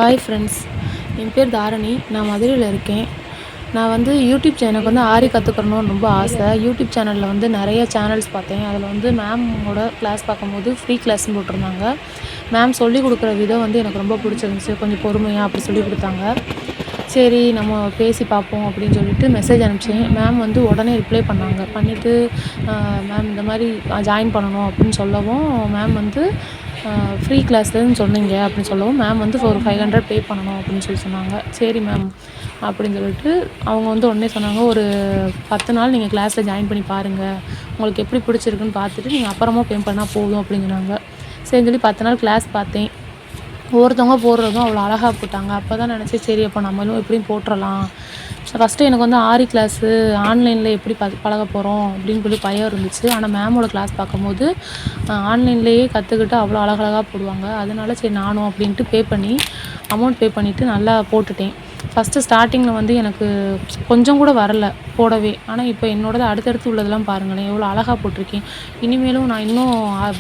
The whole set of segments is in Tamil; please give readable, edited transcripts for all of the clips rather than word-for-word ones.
ஹாய் ஃப்ரெண்ட்ஸ், என் பேர் தாரணி. நான் மதுரையில் இருக்கேன். நான் வந்து யூடியூப் எனக்கு வந்து ஆரி கற்றுக்கணும்னு ரொம்ப ஆசை. யூடியூப் சேனலில் வந்து நிறைய சேனல்ஸ் பார்த்தேன். அதில் வந்து மேமோட கிளாஸ் பார்க்கும்போது ஃப்ரீ கிளாஸ்ன்னு போட்டிருந்தாங்க. மேம் சொல்லிக் கொடுக்குற விதம் வந்து எனக்கு ரொம்ப பிடிச்சிருந்துச்சு. கொஞ்சம் பொறுமையாக அப்படி சொல்லிக் கொடுத்தாங்க. சரி நம்ம பேசி பார்ப்போம் அப்படின்னு சொல்லிட்டு மெசேஜ் அனுப்பிச்சேன். மேம் வந்து உடனே ரிப்ளை பண்ணாங்க. பண்ணிவிட்டு மேம் இந்த மாதிரி ஜாயின் பண்ணணும் அப்படின்னு சொல்லவும், மேம் வந்து ஃப்ரீ கிளாஸ்லன்னு சொன்னீங்க அப்படின்னு சொல்லவும், மேம் வந்து ஒரு 500 பே பண்ணணும் அப்படின்னு சொன்னாங்க. சரி மேம் அப்படின்னு சொல்லிட்டு அவங்க வந்து உடனே சொன்னாங்க, ஒரு 10 நாள் நீங்கள் கிளாஸில் ஜாயின் பண்ணி பாருங்கள், உங்களுக்கு எப்படி பிடிச்சிருக்குன்னு பார்த்துட்டு நீங்கள் அப்புறமா பே பண்ணால் போதும் அப்படின்னு சொன்னாங்க. சரின்னு சொல்லி 10 நாள் கிளாஸ் பார்த்தேன். ஒவ்வொருத்தவங்க போடுறதும் அவ்வளோ அழகாக போட்டாங்க. அப்போ தான் நினச்சேன், சரி அப்போ நம்மளும் எப்படியும் போட்டுடலாம். ஃபஸ்ட்டு எனக்கு வந்து ஆரி கிளாஸு ஆன்லைனில் எப்படி பழக போகிறோம் அப்படின்னு சொல்லி பயம் இருந்துச்சு. ஆனால் மேமோட கிளாஸ் பார்க்கும்போது ஆன்லைன்லேயே கற்றுக்கிட்டு அவ்வளோ அழகழகாக போடுவாங்க. அதனால சரி நானும் அப்படின்ட்டு அமௌண்ட் பே பண்ணிவிட்டு நல்லா போட்டுட்டேன். ஃபஸ்ட்டு ஸ்டார்டிங்கில் வந்து எனக்கு கொஞ்சம் கூட வரல போடவே. ஆனால் இப்போ என்னோடது அடுத்தடுத்து உள்ளதெல்லாம் பாருங்களேன், எவ்வளோ அழகாக போட்டிருக்கேன். இனிமேலும் நான் இன்னும்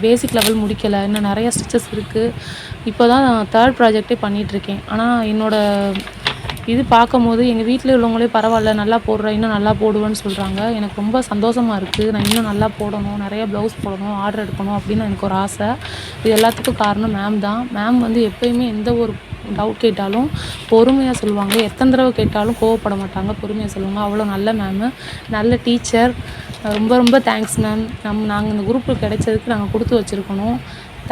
பேசிக் லெவல் முடிக்கலை, இன்னும் நிறைய ஸ்டிச்சஸ் இருக்குது. இப்போ தான் 3rd ப்ராஜெக்டே பண்ணிகிட்ருக்கேன். ஆனால் என்னோடய இது பார்க்கும்போது எங்கள் வீட்டில் உள்ளவங்களே பரவாயில்ல, நல்லா போடுற, இன்னும் நல்லா போடுவேன்னு சொல்கிறாங்க. எனக்கு ரொம்ப சந்தோஷமாக இருக்குது. நான் இன்னும் நல்லா போடணும், நிறைய ப்ளவுஸ் போடணும், ஆர்டர் எடுக்கணும் அப்படின்னு எனக்கு ஒரு ஆசை. இது எல்லாத்துக்கும் காரணம் மேம் தான். மேம் வந்து எப்போயுமே எந்த ஒரு டவுட் கேட்டாலும் பொறுமையாக சொல்லுவாங்க. எத்தனை தடவை கேட்டாலும் கோவப்பட மாட்டாங்க, பொறுமையாக சொல்லுவாங்க. அவ்வளோ நல்ல மேமு, நல்ல டீச்சர். ரொம்ப ரொம்ப தேங்க்ஸ் மேம். நாங்கள் இந்த குரூப்பு கிடைச்சதுக்கு நாங்கள் கொடுத்து வச்சுருக்கணும்.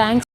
தேங்க்ஸ்.